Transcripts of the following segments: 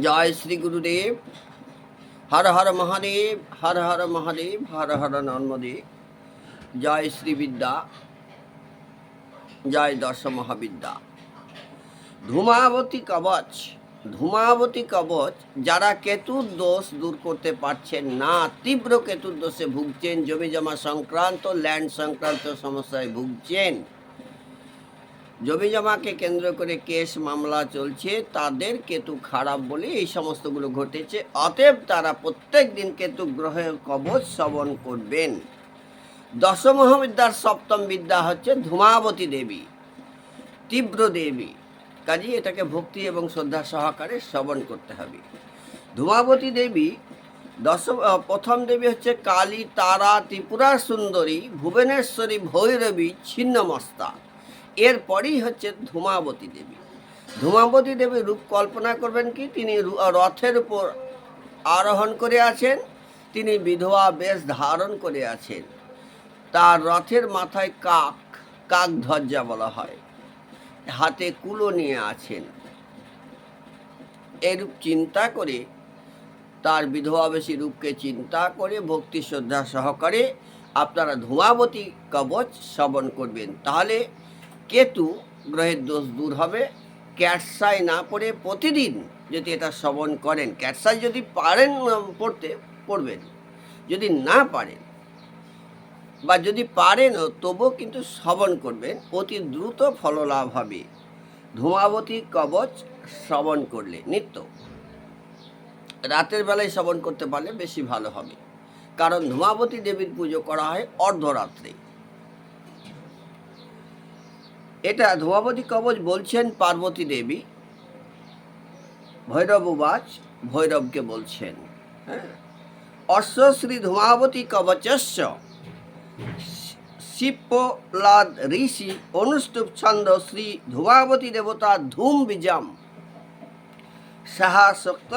জয় শ্রী গুরুদেব। হর হর মহাদেব, হর হর মহাদেব, হর হর নর্মদেব। জয় শ্রী বিদ্যা, জয় দশ মহাবিদ্যা। ধূমাবতী কবচ। ধূমাবতী কবচ যারা কেতুর দোষ দূর করতে পারছেন না, তীব্র কেতুর দোষে ভুগছেন, জমি জমা সংক্রান্ত, ল্যান্ড সংক্রান্ত সমস্যায় ভুগছেন, জমি জমাকে কেন্দ্র করে কেস মামলা চলছে, তাদের কেতু খারাপ বলে এই সমস্তগুলো ঘটেছে। অতএব তারা প্রত্যেক দিন কেতু গ্রহের কবচ শ্রবণ করবেন। দশ মহাবিদ্যার সপ্তম বিদ্যা হচ্ছে ধূমাবতী দেবী, তীব্র দেবী। কাজে এটাকে ভক্তি এবং শ্রদ্ধা সহকারে শ্রবণ করতে হবে। ধূমাবতী দেবী প্রথম দেবী হচ্ছে কালী, তারা, ত্রিপুরা সুন্দরী, ভুবনেশ্বরী, ভৈরবী, ছিন্নমস্তা। এরপরেই হচ্ছে ধূমাবতী দেবী। ধূমাবতী দেবীর রূপ কল্পনা করবেন কি, তিনি রথের উপর আরোহণ করে আছেন, তিনি বিধবা বেশ ধারণ করে আছেন, তার রথের মাথায় কাক ধ্বজা বলা হয়, হাতে কুলো নিয়ে আছেন। এরূপ চিন্তা করে, তার বিধবাবেশী রূপকে চিন্তা করে ভক্তি শ্রদ্ধা সহকারে আপনারা ধূমাবতী কবচ শ্রবণ করবেন। তাহলে কেতু গ্রহের দোষ দূর হবে। ক্যাটসাই না পড়ে প্রতিদিন যদি এটা শ্রবণ করেন, ক্যাটসাই যদি পারেন পড়তে পড়বেন, যদি না পারেন বা যদি পারেন তবুও কিন্তু শ্রবণ করবেন, অতি দ্রুত ফললাভ হবে ধূমাবতী কবচ শ্রবণ করলে। নিত্য রাতের বেলায় শ্রবণ করতে পারলে বেশি ভালো হবে, কারণ ধূমাবতী দেবীর পুজো করা হয় অর্ধরাত্রে। এটা ধূমাবতী কবচ বলছেন পার্বতী দেবী, ভৈরববাচ ভৈরবকে বলছেন। হ্যাঁ, অশ্ব শ্রী ধূমাবতী কবচস্য শিপ্পলাদ ঋষি অনুষ্টুপ ছন্দ শ্রী ধূমাবতী দেবতা ধূম বীজম সাহা শক্ত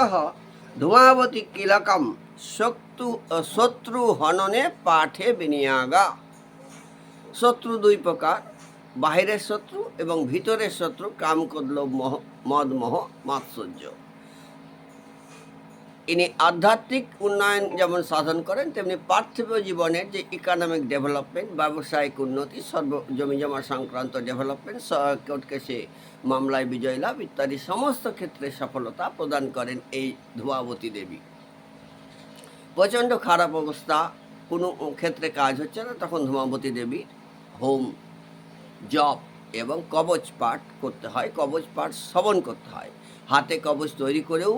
ধূমাবতী কিলকম শত্রু হননে পাঠে বিনিয়াগা। শত্রু দুই প্রকার, বাহিরের শত্রু এবং ভিতরের শত্রু, কাম, ক্রোধ, লোভ, মদ, মোহ, মাৎসর্য। ইনি আধ্যাত্মিক উন্নয়ন যেমন সাধন করেন, তেমনি পার্থিব জীবনের যে ইকোনমিক ডেভেলপমেন্ট, ব্যবসায়িক উন্নতি, জমিজমা সংক্রান্ত ডেভেলপমেন্ট, কোর্ট কেসে মামলায় বিজয় লাভ ইত্যাদি সমস্ত ক্ষেত্রে সফলতা প্রদান করেন এই ধূমাবতী দেবী। প্রচণ্ড খারাপ অবস্থা, কোনো ক্ষেত্রে কাজ হচ্ছে না, তখন ধূমাবতী দেবী হোম, জপ এবং কবচ পাঠ করতে হয়, কবচ পাঠ শ্রবণ করতে হয়। হাতে কবচ তৈরি করেও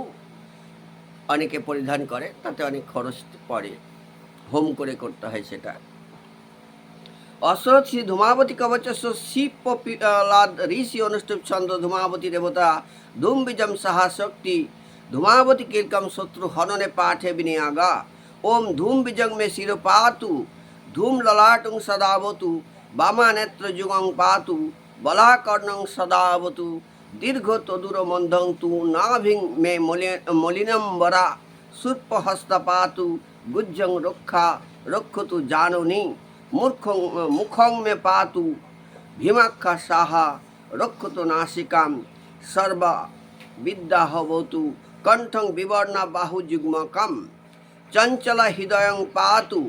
অনেকে পরিধান করে, তাতে অনেক খরচ পড়ে, হোম করে করতে হয় সেটা। অশ্বরথ শ্রী ধূমাবতী কবচস্য শিপ্পলাদ ঋষি অনুষ্ঠুপ ছন্দ ধূমাবতী দেবতা ধূম বীজম সাহা শক্তি ধূমাবতী কীর্কম শত্রু হননে পাঠে বিনিয়াগা। ওম ধূম বীজং মে শির পাতু ধূম ললাটং সদাবতু বামা নেত্র যুগং পাতু বলাকর্ণং সদাবতু দীর্ঘ তদুর মন্ধং তু নাভিং মে মলিনম্বরা সুর্পহস্ত পাতু গুজ্জং রক্ষতু জানুনি মুখং মে পাতু ভীমাক্ষা সাহা রক্ষতু নাসিকাম সর্বা বিদ্যা হবতু কণ্ঠং বিবর্ণা বাহু যুগ্মকম চঞ্চল হৃদয়ং পাতু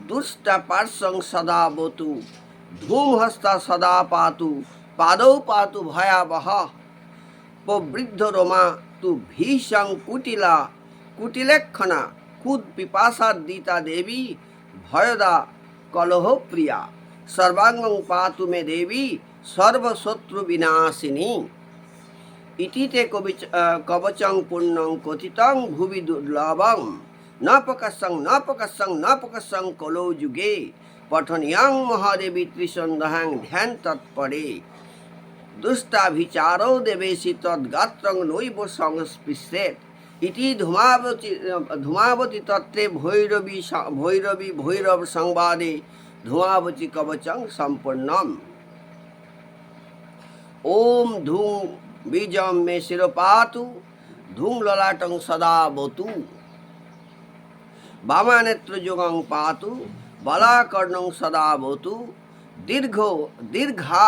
দুষ্ট পার্শ্বং সদা বতু ধূমহস্তা সদা পাতু পাদৌ পাতু ভয়াবহ প্রবৃদ্ধ রোমা তু ভীষং কুটিলেক্ষণা কুদ পিপাসাদিতা দেবী ভয়দা কলহ প্রিয়া সর্বাঙ্গং পাতু মে দেবী সর্বশত্রু বিনাশিনী। ইতিতে কবচং পুণ্যং কথিতং ভুবি দুর্লভং ন প্রকাশ্যং কলৌ যুগে পঠনীয়ং মহাদেবী ত্রিসন্ধ্যাং ধ্যান তৎপরে দুষ্টাভিচারো দেবেশি তদ্গাত্রং নৈব সংস্পৃশ্যেত। ইতি ধূমাবতী তত্ত্বে ভৈরব সংবাদে ধূমাবতী কবচং সম্পূর্ণম। ওম ধূম বীজম মে শিরপাতু ধূম ললাটং সদাবতু বামা নেত্র যুগং পাতু বলাকর্ণং সদাবতু দীর্ঘা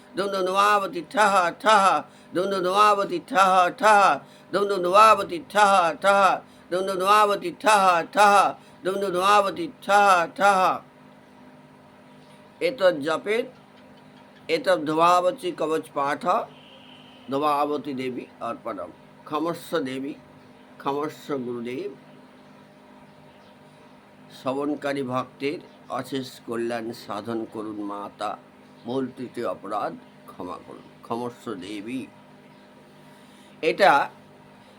ধুম ধুম ধুমাবতী ঠাহা ঠাহা, ধুম ধুম ধুমাবতী ঠাহা ঠাহা, ধুম ধুম ধুমাবতী ঠাহা ঠাহা, ধুম ধুম ধুমাবতী ঠাহা ঠাহা, ধুম ধুম ধুমাবতী ঠাহা ঠাহা। एतत् जपेत एतत् धुमावती कवच पाठ धुमावती देवी अर्पणम। क्षमस्व देवी, क्षमस्व गुरुदेव। শ্রবণকারী ভক্তের অশেষ কল্যাণ সাধন করুন মাতা, ভুল ত্রুটি অপরাধ ক্ষমা করুন, ক্ষমস্ব দেবী। এটা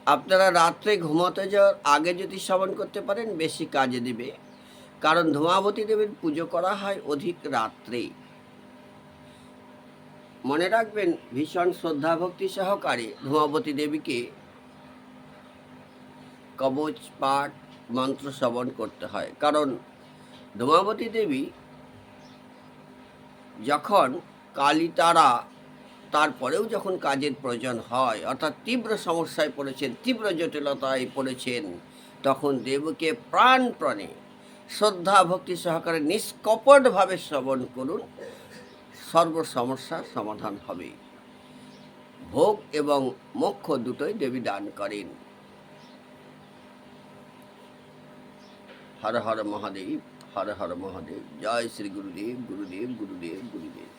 আপনারা রাত্রে ঘুমাতে যাওয়ার আগে যদি শ্রবণ করতে পারেন বেশি কাজে দেবে, কারণ ধূমাবতী দেবীর পুজো করা হয় অধিক রাত্রে। মনে রাখবেন, ভীষণ শ্রদ্ধা ভক্তি সহকারে ধূমাবতী দেবীকে কবচ পাঠ মন্ত্র শ্রবণ করতে হয়। কারণ ধূমাবতী দেবী যখন কালী তারা, তারপরেও যখন কাজের প্রয়োজন হয়, অর্থাৎ তীব্র সমস্যায় পড়েছেন, তীব্র জটিলতায় পড়েছেন, তখন দেবীকে প্রাণপণে শ্রদ্ধা ভক্তি সহকারে নিষ্কপটভাবে শ্রবণ করুন, সর্ব সমস্যার সমাধান হবে। ভোগ এবং মোক্ষ দুটোই দেবী দান করেন। হর হর মহাদেব, হর হর মহাদেব। জয় শ্রী গুরুদেব, গুরুদেব, গুরুদেব, গুরুদেব।